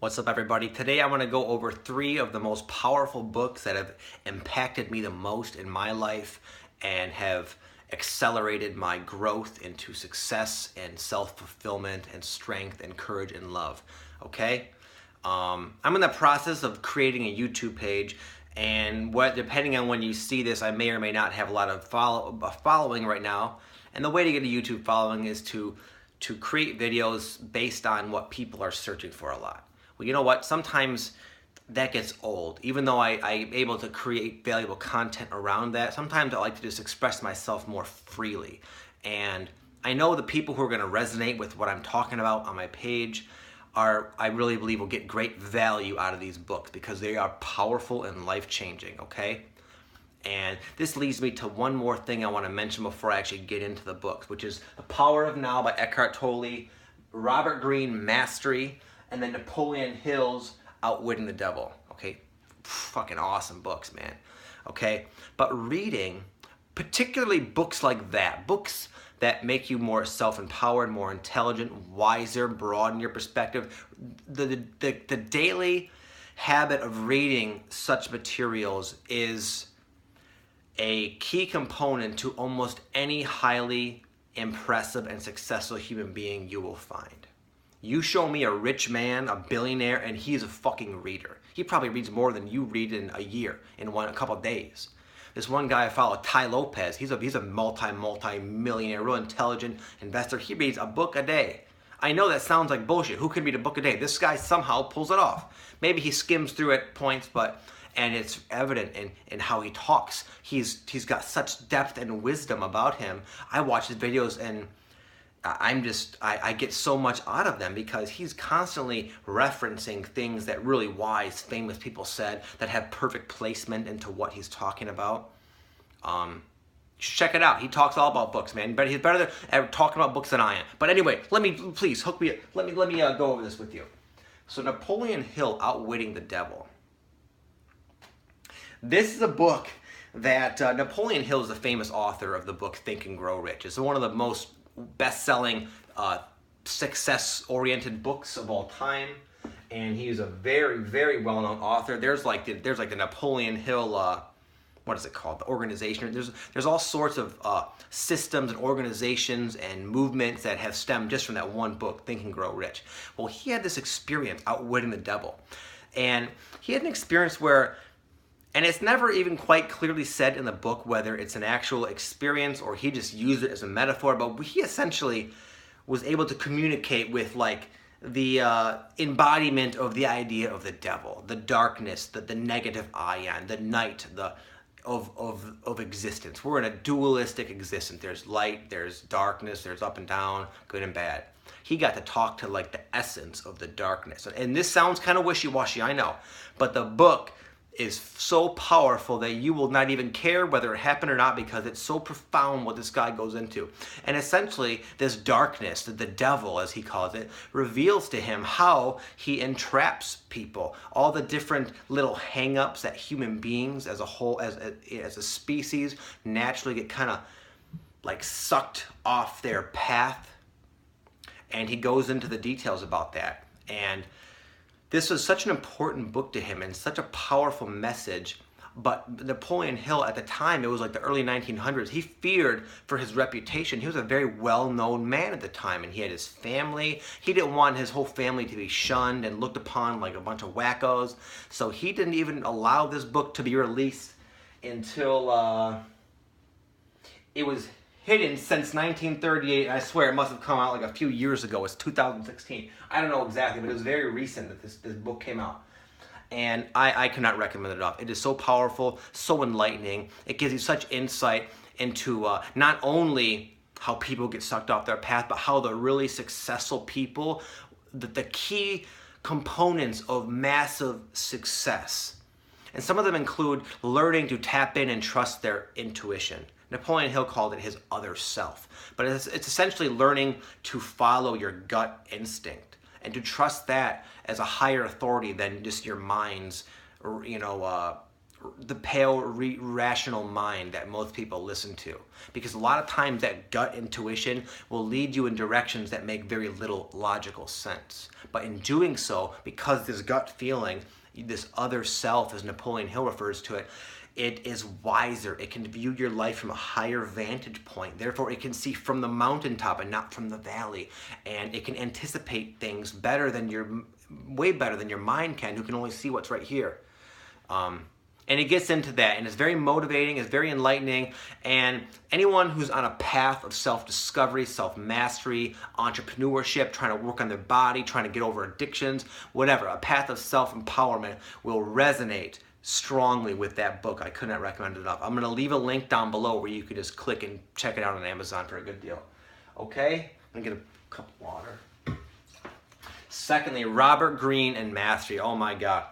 What's up, everybody? Today I want to go over 3 of the most powerful books that have impacted me the most in my life and have accelerated my growth into success and self-fulfillment and strength and courage and love. Okay? I'm in the process of creating a YouTube page, and depending on when you see this, I may or may not have a lot of following right now. And the way to get a YouTube following is to create videos based on what people are searching for a lot. Well, you know what? Sometimes that gets old. Even though I'm able to create valuable content around that, sometimes I like to just express myself more freely. And I know the people who are going to resonate with what I'm talking about on my page I really believe will get great value out of these books because they are powerful and life-changing, okay? And this leads me to one more thing I want to mention before I actually get into the books, which is The Power of Now by Eckhart Tolle, Robert Greene, Mastery, and then Napoleon Hill's Outwitting the Devil. Okay, fucking awesome books, man. Okay, but reading, particularly books like that, books that make you more self-empowered, more intelligent, wiser, broaden your perspective, the daily habit of reading such materials is a key component to almost any highly impressive and successful human being you will find. You show me a rich man, a billionaire, and he's a fucking reader. He probably reads more than you read in a year, in a couple of days. This one guy I follow, Lopez, he's a multi-millionaire, real intelligent investor. He reads a book a day. I know that sounds like bullshit. Who can read a book a day? This guy somehow pulls it off. Maybe he skims through at points, and it's evident in how he talks. He's got such depth and wisdom about him. I watch his videos and I get so much out of them because he's constantly referencing things that really wise, famous people said that have perfect placement into what he's talking about. Check it out. He talks all about books, man. But he's better at talking about books than I am. But anyway, please hook me. Let me go over this with you. So Napoleon Hill, Outwitting the Devil. This is a book that Napoleon Hill is a famous author of the book Think and Grow Rich. It's one of the most best-selling, success-oriented books of all time, and he's a very, very well-known author. There's like the Napoleon Hill, what is it called? The organization. There's all sorts of systems and organizations and movements that have stemmed just from that one book, Think and Grow Rich. Well, he had this experience outwitting the devil, and he had an experience where. And it's never even quite clearly said in the book whether it's an actual experience or he just used it as a metaphor, but he essentially was able to communicate with like the embodiment of the idea of the devil, the darkness, the negative ion, the night, of existence. We're in a dualistic existence. There's light, there's darkness, there's up and down, good and bad. He got to talk to like the essence of the darkness. And this sounds kind of wishy-washy, I know, but the book is so powerful that you will not even care whether it happened or not because it's so profound what this guy goes into. And essentially, this darkness, the devil as he calls it, reveals to him how he entraps people. All the different little hang-ups that human beings as a whole, as a species, naturally get kind of like sucked off their path. And he goes into the details about that. And this was such an important book to him and such a powerful message. But Napoleon Hill at the time, it was like the early 1900s, he feared for his reputation. He was a very well-known man at the time, and he had his family. He didn't want his whole family to be shunned and looked upon like a bunch of wackos. So he didn't even allow this book to be released until it was hidden since 1938. I swear it must have come out like a few years ago. It's 2016. I don't know exactly, but it was very recent that this book came out. And I cannot recommend it enough. It is so powerful, so enlightening. It gives you such insight into not only how people get sucked off their path, but how the really successful people, the key components of massive success. And some of them include learning to tap in and trust their intuition. Napoleon Hill called it his other self. But it's essentially learning to follow your gut instinct and to trust that as a higher authority than just your mind's, the pale rational mind that most people listen to, because a lot of times that gut intuition will lead you in directions that make very little logical sense. But in doing so, because this gut feeling, this other self, as Napoleon Hill refers to it, it is wiser. It can view your life from a higher vantage point. Therefore, it can see from the mountaintop and not from the valley. And it can anticipate things better than way better than your mind can, who can only see what's right here. And it gets into that, and it's very motivating, it's very enlightening, and anyone who's on a path of self-discovery, self-mastery, entrepreneurship, trying to work on their body, trying to get over addictions, whatever, a path of self-empowerment will resonate strongly with that book. I could not recommend it enough. I'm going to leave a link down below where you can just click and check it out on Amazon for a good deal. Okay? I'm going to get a cup of water. Secondly, Robert Greene and Mastery. Oh my God.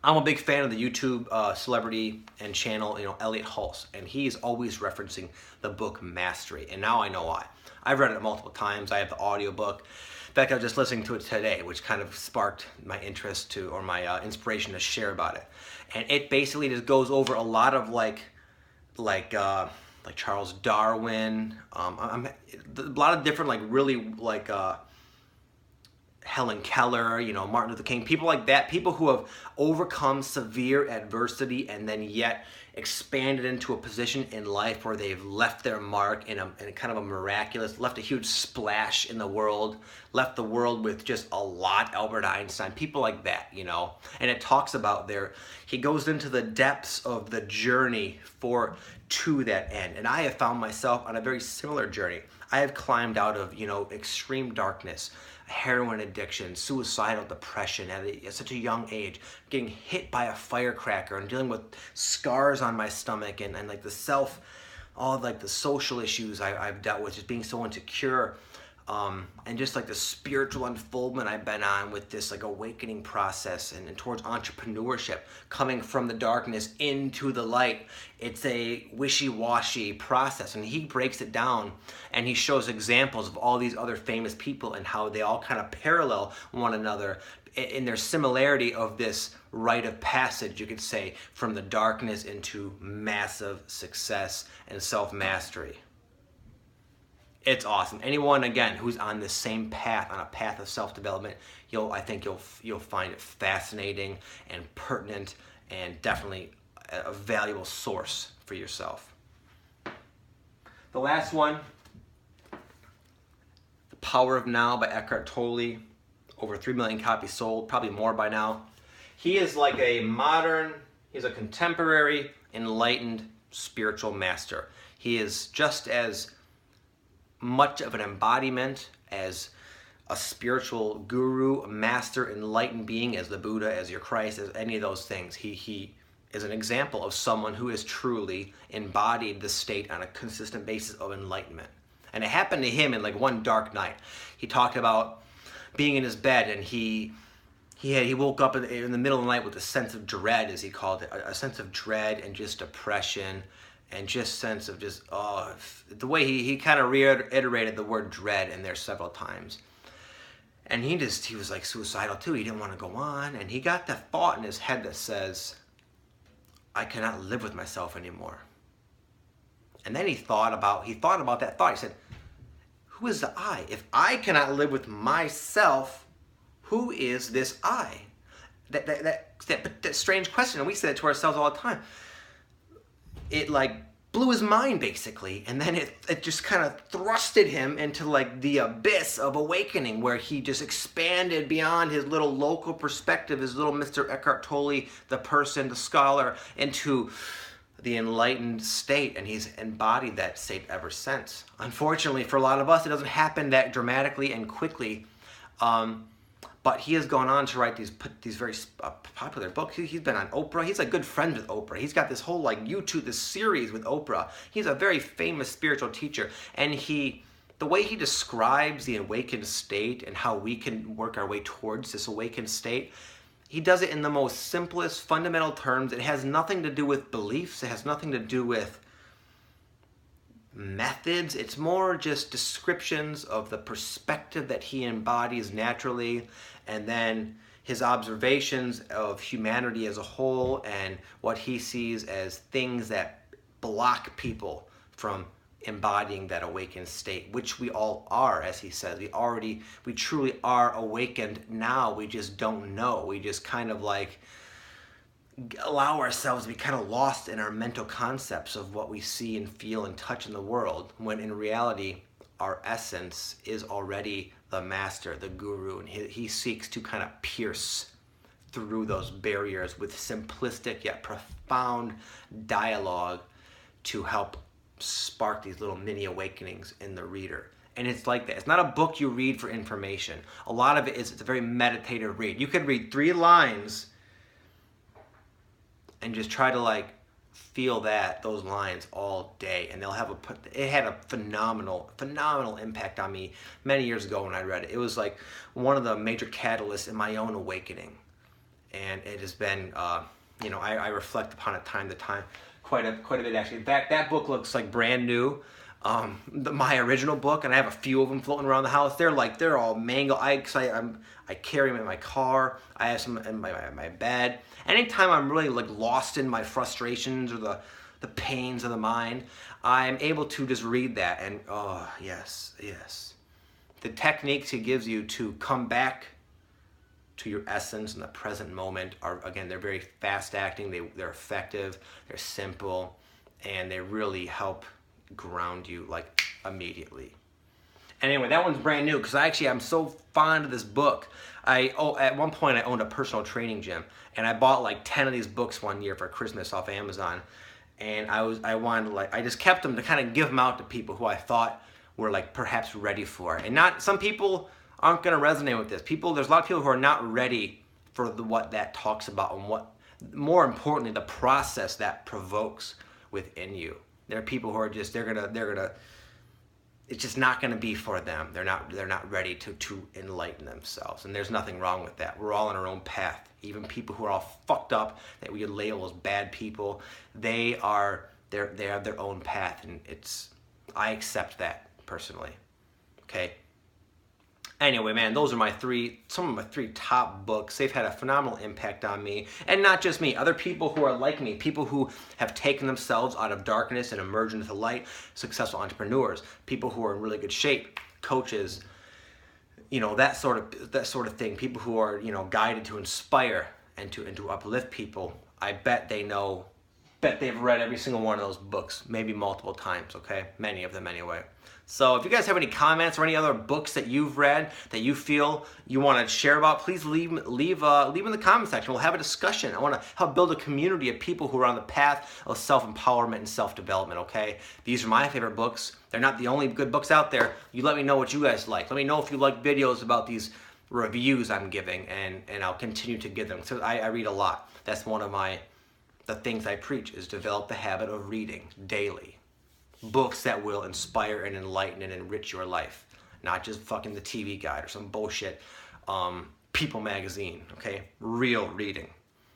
I'm a big fan of the YouTube celebrity and channel, Elliot Hulse, and he is always referencing the book Mastery, and now I know why. I've read it multiple times. I have the audiobook. In fact, I was just listening to it today, which kind of sparked my interest or my inspiration to share about it. And it basically just goes over a lot of like Charles Darwin, a lot of different Helen Keller, Martin Luther King, people like that, people who have overcome severe adversity and then yet expanded into a position in life where they've left their mark in a kind of a miraculous, left a huge splash in the world, left the world with just a lot. Albert Einstein, people like that, and it talks about he goes into the depths of the journey to that end. And I have found myself on a very similar journey. I have climbed out of, extreme darkness, heroin addiction, suicidal depression at such a young age, getting hit by a firecracker and dealing with scars on my stomach and like all like the social issues I've dealt with, just being so insecure, and just like the spiritual unfoldment I've been on with this like awakening process and towards entrepreneurship, coming from the darkness into the light. It's a wishy-washy process, and he breaks it down and he shows examples of all these other famous people and how they all kind of parallel one another in their similarity of this rite of passage, you could say, from the darkness into massive success and self-mastery. It's awesome. Anyone, again, who's on the same path, on a path of self-development, I think you'll find it fascinating and pertinent and definitely a valuable source for yourself. The last one, The Power of Now by Eckhart Tolle. Over 3 million copies sold, probably more by now. He is like he's a contemporary, enlightened, spiritual master. He is just as much of an embodiment as a spiritual guru, a master, enlightened being, as the Buddha, as your Christ, as any of those things. He is an example of someone who has truly embodied the state on a consistent basis of enlightenment. And it happened to him in like one dark night. He talked about being in his bed, and he woke up in the middle of the night with a sense of dread, as he called it, a sense of dread and just depression. And just sense of the way he kind of reiterated the word dread in there several times. And he was like suicidal too. He didn't want to go on. And he got that thought in his head that says, I cannot live with myself anymore. And then he thought about that thought. He said, who is the I? If I cannot live with myself, who is this I? That strange question. And we say that to ourselves all the time. It like blew his mind basically, and then it just kind of thrusted him into like the abyss of awakening, where he just expanded beyond his little local perspective, his little Mr. Eckhart Tolle, the person, the scholar, into the enlightened state, and he's embodied that state ever since. Unfortunately for a lot of us, it doesn't happen that dramatically and quickly. But he has gone on to write these very popular books. He's been on Oprah. He's like good friends with Oprah. He's got this whole this series with Oprah. He's a very famous spiritual teacher. And the way he describes the awakened state and how we can work our way towards this awakened state, he does it in the most simplest, fundamental terms. It has nothing to do with beliefs. It has nothing to do with methods. It's more just descriptions of the perspective that he embodies naturally, and then his observations of humanity as a whole and what he sees as things that block people from embodying that awakened state, which we all are. As he says, we truly are awakened now. We just don't know. We just kind of like allow ourselves to be kind of lost in our mental concepts of what we see and feel and touch in the world, when in reality our essence is already the master, the guru, and he seeks to kind of pierce through those barriers with simplistic yet profound dialogue to help spark these little mini awakenings in the reader. And it's like that. It's not a book you read for information. A lot of it's a very meditative read. You could read 3 lines and just try to like feel those lines all day, and it had a phenomenal impact on me many years ago when I read it. It was like one of the major catalysts in my own awakening, and it has been I reflect upon it time to time quite a bit actually. That book looks like brand new. My original book, and I have a few of them floating around the house. They're all mangled. I carry them in my car. I have some in my bed. Anytime I'm really like lost in my frustrations or the pains of the mind, I'm able to just read that and oh yes. The techniques he gives you to come back to your essence in the present moment are, again, they're very fast acting. They're effective. They're simple, and they really help ground you like immediately. Anyway, that one's brand new because I'm so fond of this book. At one point I owned a personal training gym, and I bought like 10 of these books one year for Christmas off Amazon, and I just kept them to kind of give them out to people who I thought were like perhaps ready for it. And not some people aren't going to resonate with this. There's a lot of people who are not ready for what that talks about, and what, more importantly, the process that provokes within you. There are people who are just it's just not gonna be for them. They're not ready to enlighten themselves, and there's nothing wrong with that. We're all on our own path. Even people who are all fucked up that we label as bad people, they have their own path, and I accept that personally. Okay. Anyway, man, those are some of my 3 top books. They've had a phenomenal impact on me. And not just me, other people who are like me, people who have taken themselves out of darkness and emerged into light, successful entrepreneurs, people who are in really good shape, coaches, that sort of thing, people who are, guided to inspire and to uplift people. I bet they've read every single one of those books, maybe multiple times, okay? Many of them anyway. So if you guys have any comments or any other books that you've read that you feel you want to share about, please leave in the comment section. We'll have a discussion. I want to help build a community of people who are on the path of self-empowerment and self-development, okay? These are my favorite books. They're not the only good books out there. You let me know what you guys like. Let me know if you like videos about these reviews I'm giving, and I'll continue to give them. So I read a lot. That's one of the things I preach, is develop the habit of reading daily. Books that will inspire and enlighten and enrich your life. Not just fucking the TV Guide or some bullshit People magazine, okay? Real reading,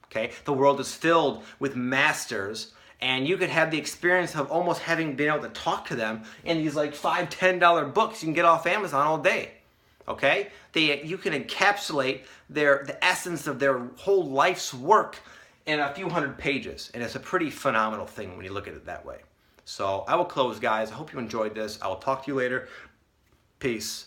okay? The world is filled with masters, and you could have the experience of almost having been able to talk to them in these like $5, $10 books you can get off Amazon all day, okay? You can encapsulate the essence of their whole life's work in a few hundred pages, and it's a pretty phenomenal thing when you look at it that way. So I will close, guys. I hope you enjoyed this. I will talk to you later. Peace.